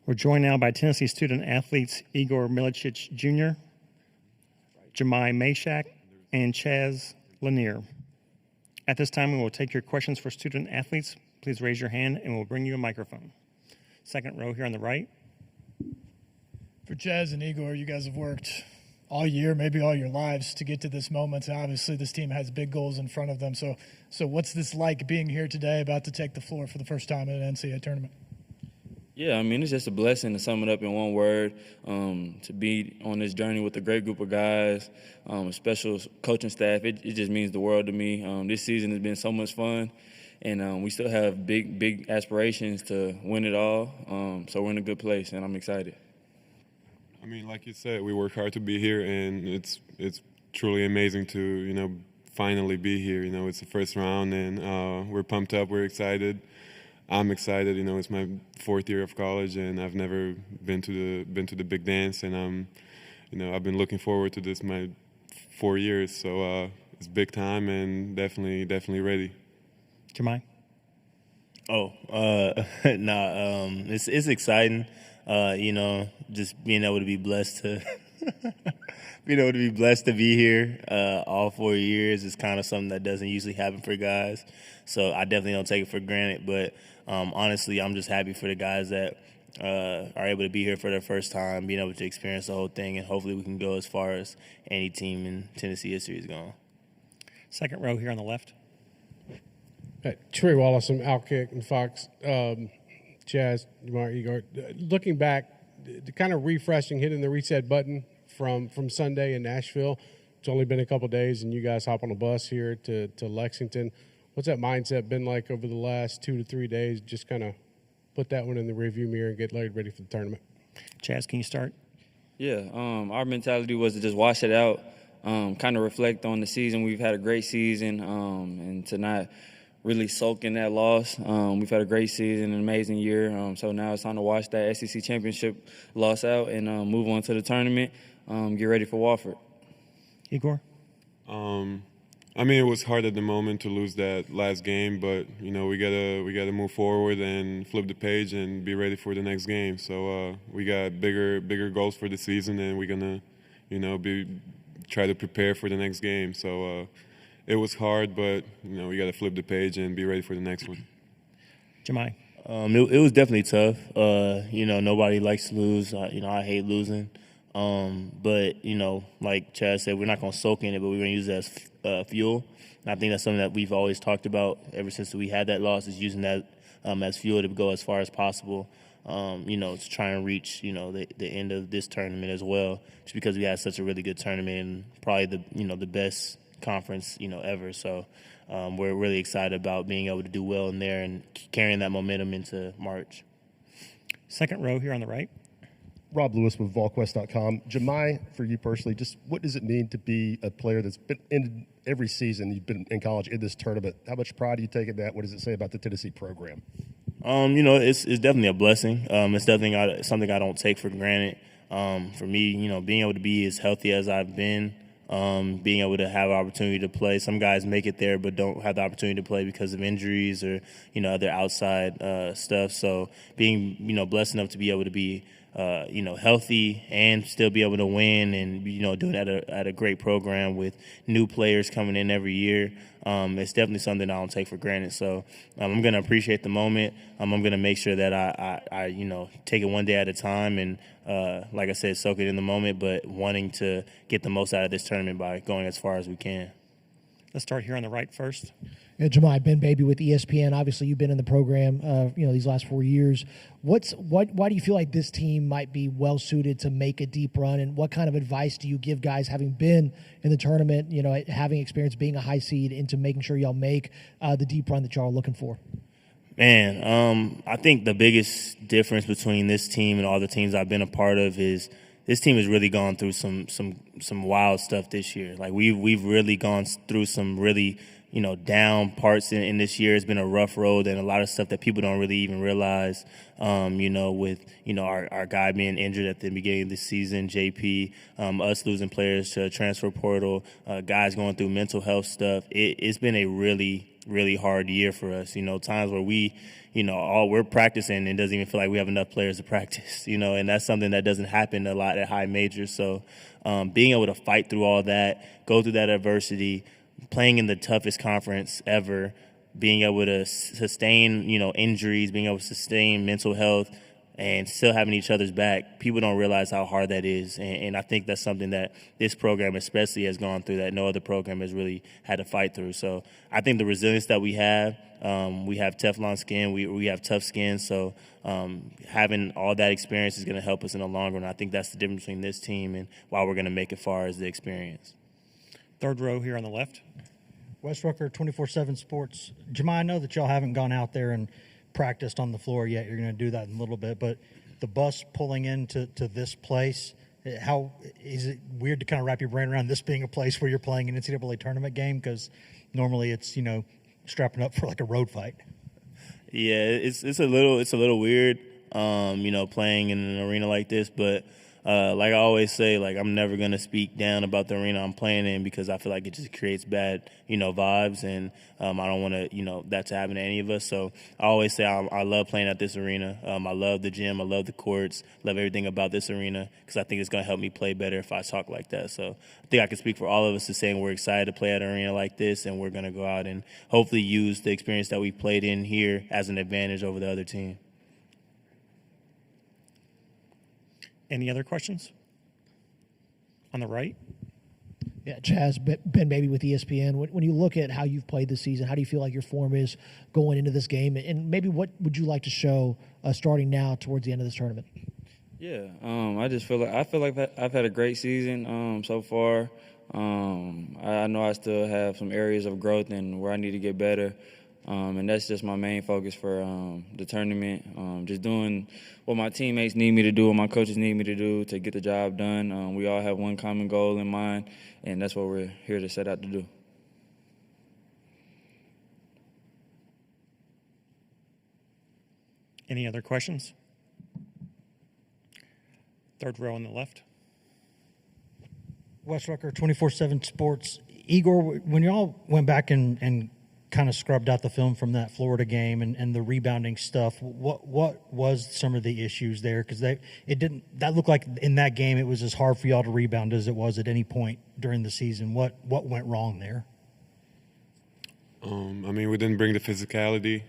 We're joined now by Tennessee student athletes Igor Milicic Jr., Jahmai Mashack, and Chaz, Lanier. At this time, we will take your questions for student athletes. Please raise your hand and we'll bring you a microphone. Second row here on the right. For Chaz and Igor, you guys have worked all year, maybe all your lives, to get to this moment. Obviously, this team has big goals in front of them. So what's this like being here today, about to take the floor for the first time in an NCAA tournament? Yeah, I mean, it's just a blessing to sum it up in one word, to be on this journey with a great group of guys, a special coaching staff. It just means the world to me. This season has been so much fun, and we still have big aspirations to win it all. So we're in a good place, and I'm excited. I mean, like you said, we work hard to be here, and it's truly amazing to, finally be here. It's the first round, and we're pumped up, we're excited. I'm excited. It's my fourth year of college, and I've never been to the big dance, and I've been looking forward to this my 4 years. So it's big time, and definitely ready. Jahmai? It's exciting. Just being able to be blessed to be here all 4 years is kind of something that doesn't usually happen for guys. So I definitely don't take it for granted. But honestly, I'm just happy for the guys that are able to be here for their first time, being able to experience the whole thing, and hopefully we can go as far as any team in Tennessee history has gone. Second row here on the left. Hey, Trey Wallace from Outkick and Fox. Chaz, Jahmai, Igor, looking back, kind of refreshing, hitting the reset button from Sunday in Nashville. It's only been a couple of days, and you guys hop on a bus here to Lexington. What's that mindset been like over the last 2 to 3 days? Just kind of put that one in the rearview mirror and get ready for the tournament. Chaz, can you start? Yeah, our mentality was to just wash it out, kind of reflect on the season. We've had a great season, and to not really soak in that loss. We've had a great season, an amazing year. So now it's time to wash that SEC championship loss out and move on to the tournament, get ready for Wofford. Igor? I mean, it was hard at the moment to lose that last game, but we gotta move forward and flip the page and be ready for the next game. So we got bigger goals for the season, and we're gonna try to prepare for the next game. So it was hard, but we gotta flip the page and be ready for the next one. Jahmai? It was definitely tough. Nobody likes to lose. I hate losing. But like Chaz said, we're not going to soak in it, but we're going to use it as fuel. And I think that's something that we've always talked about ever since we had that loss, is using that as fuel to go as far as possible, to try and reach, the end of this tournament as well, just because we had such a really good tournament and probably the best conference, ever. So we're really excited about being able to do well in there and carrying that momentum into March. Second row here on the right. Rob Lewis with VolQuest.com. Jahmai, for you personally, just what does it mean to be a player that's been in every season you've been in college in this tournament? How much pride do you take in that? What does it say about the Tennessee program? It's definitely a blessing. It's definitely something I don't take for granted. For me, being able to be as healthy as I've been, being able to have an opportunity to play. Some guys make it there but don't have the opportunity to play because of injuries or, other outside stuff. So being, blessed enough to be able to be healthy and still be able to win and, doing it at a great program with new players coming in every year. It's definitely something I don't take for granted. So I'm going to appreciate the moment. I'm going to make sure that I take it one day at a time and, like I said, soak it in the moment, but wanting to get the most out of this tournament by going as far as we can. Let's start here on the right first. Yeah, Jahmai, Ben Baby with ESPN. Obviously, you've been in the program, these last 4 years. Why do you feel like this team might be well suited to make a deep run? And what kind of advice do you give guys having been in the tournament, having experience being a high seed, into making sure y'all make the deep run that y'all are looking for? Man, I think the biggest difference between this team and all the teams I've been a part of is this team has really gone through some wild stuff this year. Like we've really gone through some really down parts in this year. It's been a rough road and a lot of stuff that people don't really even realize, with, our guy being injured at the beginning of the season, JP, us losing players to transfer portal, guys going through mental health stuff. It's been a really really hard year for us. Times where we're practicing and it doesn't even feel like we have enough players to practice, and that's something that doesn't happen a lot at high majors. So being able to fight through all that, go through that adversity, playing in the toughest conference ever, being able to sustain, injuries, being able to sustain mental health, and still having each other's back, people don't realize how hard that is. And I think that's something that this program especially has gone through that no other program has really had to fight through. So I think the resilience that we have Teflon skin, we have tough skin. So having all that experience is going to help us in the long run. I think that's the difference between this team and why we're going to make it far as the experience. Third row here on the left. Wes Rucker, 24/7 Sports. Jahmai, I know that y'all haven't gone out there and practiced on the floor yet. You're going to do that in a little bit, but the bus pulling into this place, how is it weird to kind of wrap your brain around this being a place where you're playing an NCAA tournament game? Because normally it's strapping up for like a road fight. Yeah, it's a little weird, playing in an arena like this, but. Like I always say, I'm never going to speak down about the arena I'm playing in because I feel like it just creates bad, vibes, and I don't want to, that to happen to any of us. So I always say I love playing at this arena. I love the gym. I love the courts. Love everything about this arena because I think it's going to help me play better if I talk like that. So I think I can speak for all of us to saying we're excited to play at an arena like this, and we're going to go out and hopefully use the experience that we played in here as an advantage over the other team. Any other questions? On the right? Yeah, Chaz, Ben Baby with ESPN. When you look at how you've played this season, how do you feel like your form is going into this game? And maybe what would you like to show starting now towards the end of this tournament? Yeah, I feel like I've had a great season so far. I know I still have some areas of growth and where I need to get better. And that's just my main focus for the tournament. Just doing what my teammates need me to do, what my coaches need me to do to get the job done. We all have one common goal in mind, and that's what we're here to set out to do. Any other questions? Third row on the left. Wes Rucker, 24/7 Sports. Igor, when y'all went back and kind of scrubbed out the film from that Florida game and the rebounding stuff, what was some of the issues there? Because that looked like in that game it was as hard for y'all to rebound as it was at any point during the season. What went wrong there? We didn't bring the physicality.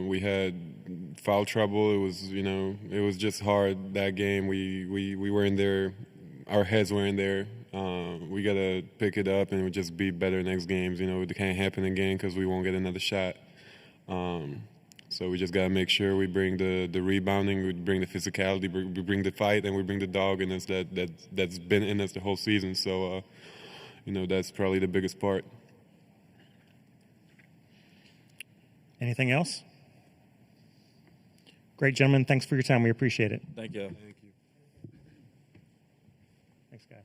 We had foul trouble. It was just hard that game. We weren't there. Our heads weren't there. We got to pick it up and just be better next games. It can't happen again because we won't get another shot. So we just got to make sure we bring the rebounding, we bring the physicality, we bring the fight, and we bring the dog in us that's been in us the whole season. So, that's probably the biggest part. Anything else? Great, gentlemen. Thanks for your time. We appreciate it. Thank you. Thanks, guys.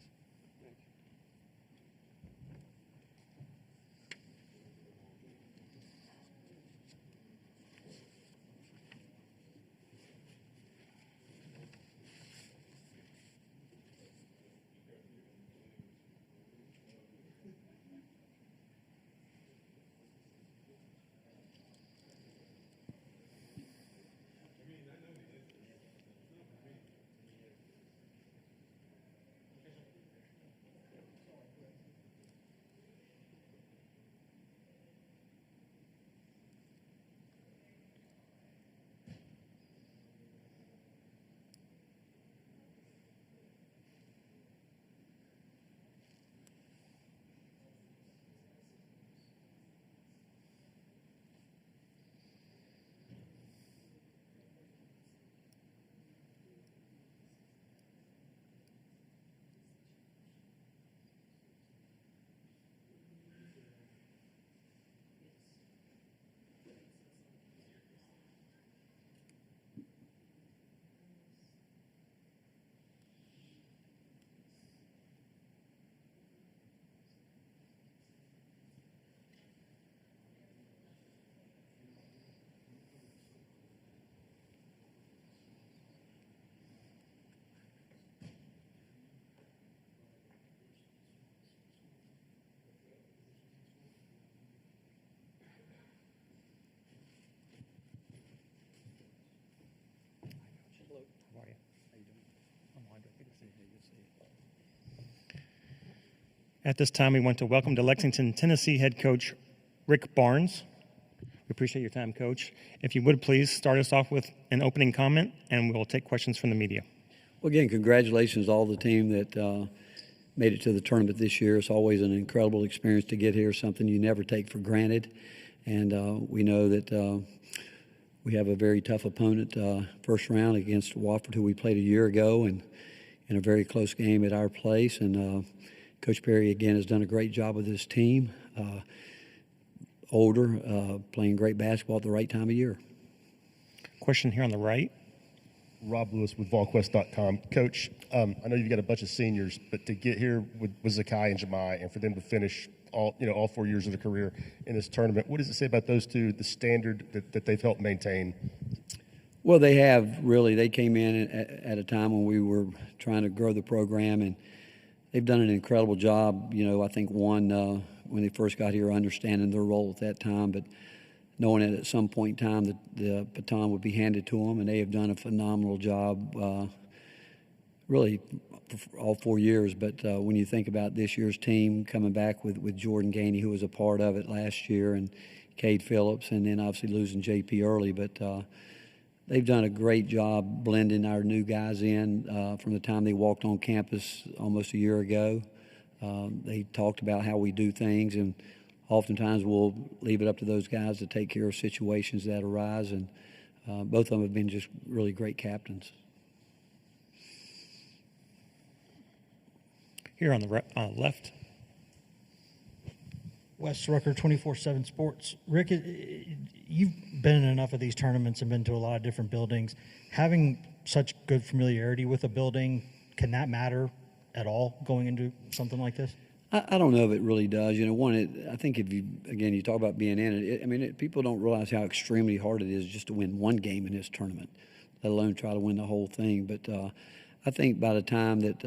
At this time, we want to welcome to Lexington, Tennessee head coach Rick Barnes. We appreciate your time, Coach. If you would please start us off with an opening comment, and we'll take questions from the media. Well, again, congratulations to all the team that made it to the tournament this year. It's always an incredible experience to get here, something you never take for granted. And we know that we have a very tough opponent first round against Wofford, who we played a year ago, and in a very close game at our place. And Coach Perry, again, has done a great job with this team. Older, playing great basketball at the right time of year. Question here on the right. Rob Lewis with VolQuest.com. Coach, I know you've got a bunch of seniors, but to get here with Zakai and Jahmai, and for them to finish all 4 years of their career in this tournament, what does it say about those two, the standard that they've helped maintain? Well, they have really. They came in at a time when we were trying to grow the program, and they've done an incredible job. I think one when they first got here, understanding their role at that time, but knowing that at some point in time that the baton would be handed to them, and they have done a phenomenal job really for all 4 years. But when you think about this year's team coming back with Jordan Gainey, who was a part of it last year, and Cade Phillips, and then obviously losing JP early, but they've done a great job blending our new guys in from the time they walked on campus almost a year ago. They talked about how we do things, and oftentimes we'll leave it up to those guys to take care of situations that arise, and both of them have been just really great captains. Here on the left. Wes Rucker, 24/7 Sports. Rick, you've been in enough of these tournaments and been to a lot of different buildings. Having such good familiarity with a building, can that matter at all going into something like this? I don't know if it really does. I think if you talk about being in it, people don't realize how extremely hard it is just to win one game in this tournament, let alone try to win the whole thing. But I think by the time that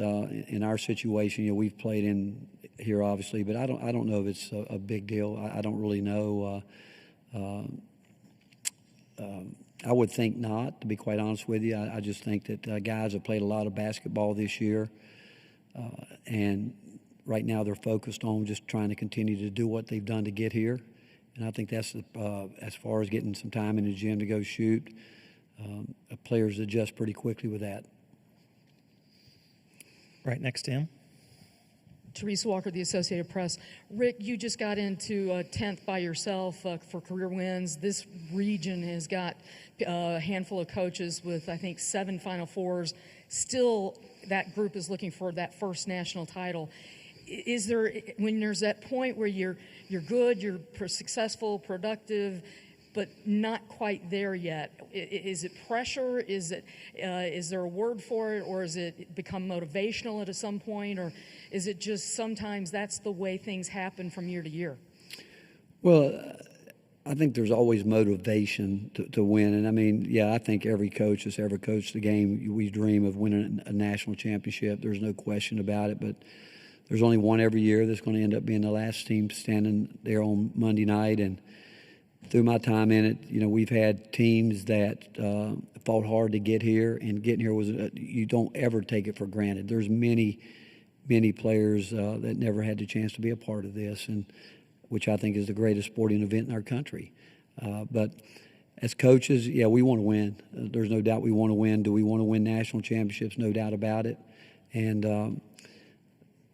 in our situation, we've played in here obviously, but I don't know if it's a big deal. I don't really know. I would think not, to be quite honest with you. I just think that guys have played a lot of basketball this year, and right now they're focused on just trying to continue to do what they've done to get here. And I think that's as far as getting some time in the gym to go shoot. Players adjust pretty quickly with that. Right next to him. Teresa Walker, the Associated Press. Rick, you just got into 10th by yourself for career wins. This region has got a handful of coaches with, I think, 7 Final Fours. Still, that group is looking for that first national title. Is there, when there's that point where you're good, you're successful, productive, but not quite there yet, is it pressure? Is there a word for it, or is it become motivational at some point, or is it just sometimes that's the way things happen from year to year? Well, I think there's always motivation to win. And I think every coach that's ever coached the game, we dream of winning a national championship. There's no question about it. But there's only one every year that's going to end up being the last team standing there on Monday night. And through my time in it, we've had teams that fought hard to get here, and getting here was you don't ever take it for granted. There's many players that never had the chance to be a part of this, and which I think is the greatest sporting event in our country. But as coaches, we want to win. There's no doubt we want to win. Do we want to win national championships? No doubt about it. And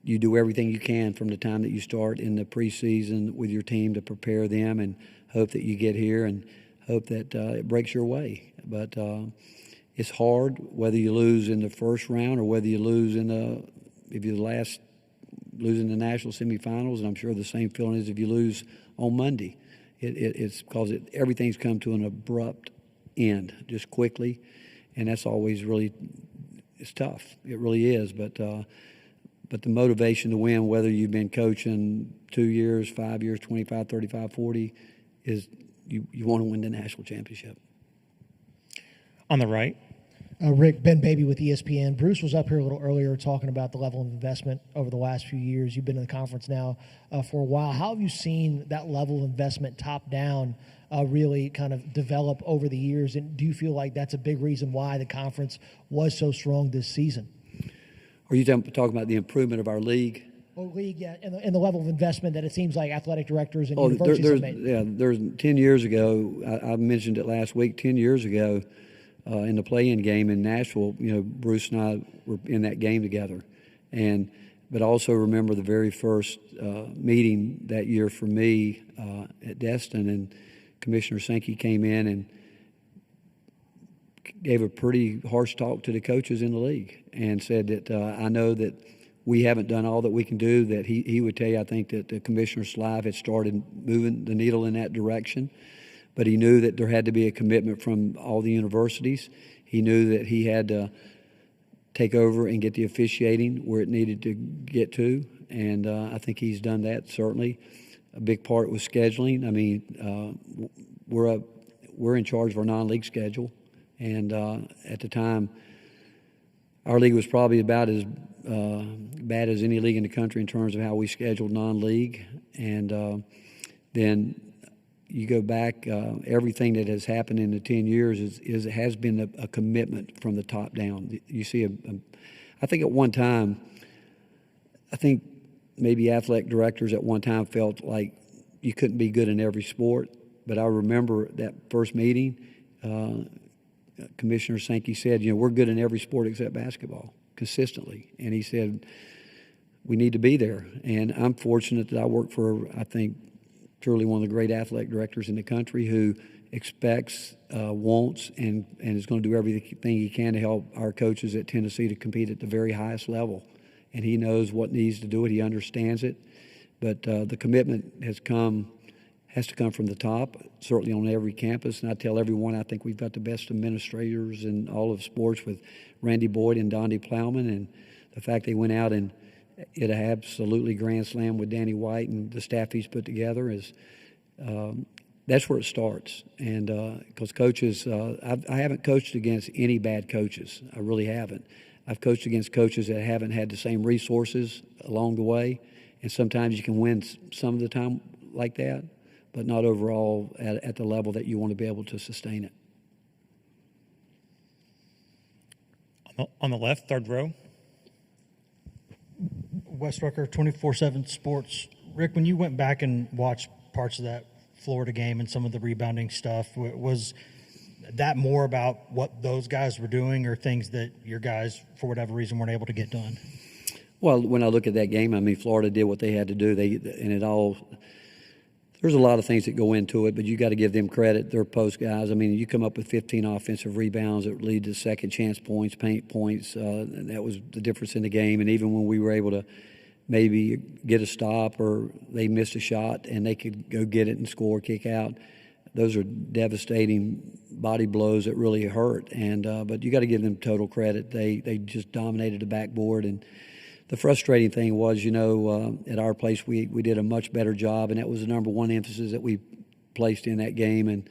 you do everything you can from the time that you start in the preseason with your team to prepare them, and hope that you get here and hope that it breaks your way. But it's hard whether you lose in the first round or whether you lose if you're losing the national semifinals, and I'm sure the same feeling is if you lose on Monday. It's because everything's come to an abrupt end just quickly, and that's always really, it's tough. It really is, but the motivation to win, whether you've been coaching 2 years, 5 years, 25, 35, 40, is you want to win the national championship. On the right. Rick, Ben Baby with ESPN. Bruce was up here a little earlier talking about the level of investment over the last few years. You've been in the conference now for a while. How have you seen that level of investment top down really kind of develop over the years? And do you feel like that's a big reason why the conference was so strong this season? Are you talking about the improvement of our league? Well, league, yeah, and the level of investment that it seems like athletic directors and Oh, universities have made. there's 10 years ago, I mentioned it last week, 10 years ago in the play-in game in Nashville, Bruce and I were in that game together. But also remember the very first meeting that year for me at Destin, and Commissioner Sankey came in and gave a pretty harsh talk to the coaches in the league and said that I know that we haven't done all that we can do, that he would tell you, I think, that the Commissioner's Live had started moving the needle in that direction. But he knew that there had to be a commitment from all the universities. He knew that he had to take over and get the officiating where it needed to get to. And I think he's done that, certainly. A big part was scheduling. I mean, we're in charge of our non-league schedule. And at the time, our league was probably about as bad as any league in the country in terms of how we scheduled non-league. And then you go back, everything that has happened in the 10 years has been a commitment from the top down. You see, I think at one time, maybe athletic directors at one time felt like you couldn't be good in every sport. But I remember that first meeting, Commissioner Sankey said, we're good in every sport except basketball, consistently. And he said, we need to be there. And I'm fortunate that I work for, I think, truly one of the great athletic directors in the country who expects, wants, and is going to do everything he can to help our coaches at Tennessee to compete at the very highest level. And he knows what needs to do it. He understands it. But the commitment has to come from the top, certainly on every campus. And I tell everyone, I think we've got the best administrators in all of sports with Randy Boyd and Donnie Plowman. And the fact they went out and hit an absolutely grand slam with Danny White and the staff he's put together is that's where it starts. And because coaches, I haven't coached against any bad coaches. I really haven't. I've coached against coaches that haven't had the same resources along the way. And sometimes you can win some of the time like that, but not overall at the level that you want to be able to sustain it. On the left, third row. Wes Rucker, 24/7 Sports. Rick, when you went back and watched parts of that Florida game and some of the rebounding stuff, was that more about what those guys were doing or things that your guys, for whatever reason, weren't able to get done? Well, when I look at that game, I mean, Florida did what they had to do. There's a lot of things that go into it, but you got to give them credit. They're post guys. I mean, you come up with 15 offensive rebounds that lead to second chance points, paint points. That was the difference in the game. And even when we were able to maybe get a stop or they missed a shot and they could go get it and score, kick out, those are devastating body blows that really hurt. But you got to give them total credit. They just dominated the backboard. And the frustrating thing was, at our place we did a much better job, and that was the number one emphasis that we placed in that game, and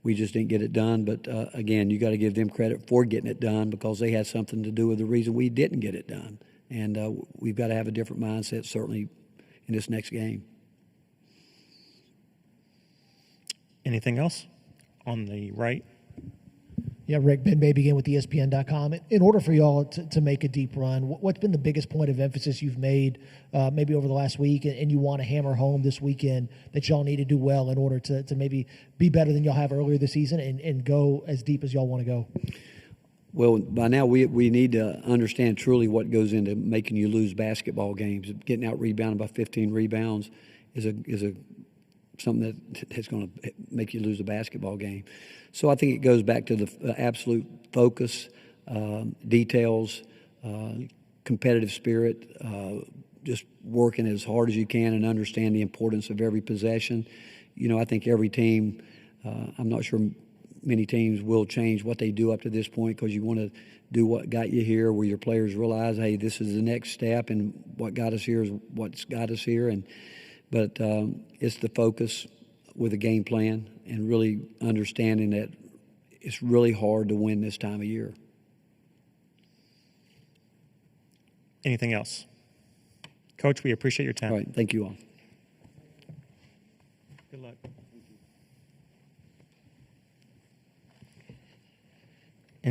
we just didn't get it done. But again, you got to give them credit for getting it done because they had something to do with the reason we didn't get it done. And we've got to have a different mindset, certainly, in this next game. Anything else? On the right. Yeah, Rick, Ben Baby again with ESPN.com. In order for y'all to make a deep run, what's been the biggest point of emphasis you've made maybe over the last week and you want to hammer home this weekend that y'all need to do well in order to maybe be better than y'all have earlier this season and go as deep as y'all want to go? Well, by now we need to understand truly what goes into making you lose basketball games. Getting out rebounded by 15 rebounds is something that's going to make you lose a basketball game. So I think it goes back to the absolute focus, details, competitive spirit, just working as hard as you can and understand the importance of every possession. I think every team, I'm not sure many teams will change what they do up to this point because you want to do what got you here where your players realize, hey, this is the next step and what got us here is what's got us here. But it's the focus with a game plan and really understanding that it's really hard to win this time of year. Anything else? Coach, we appreciate your time. All right. Thank you all. Good luck.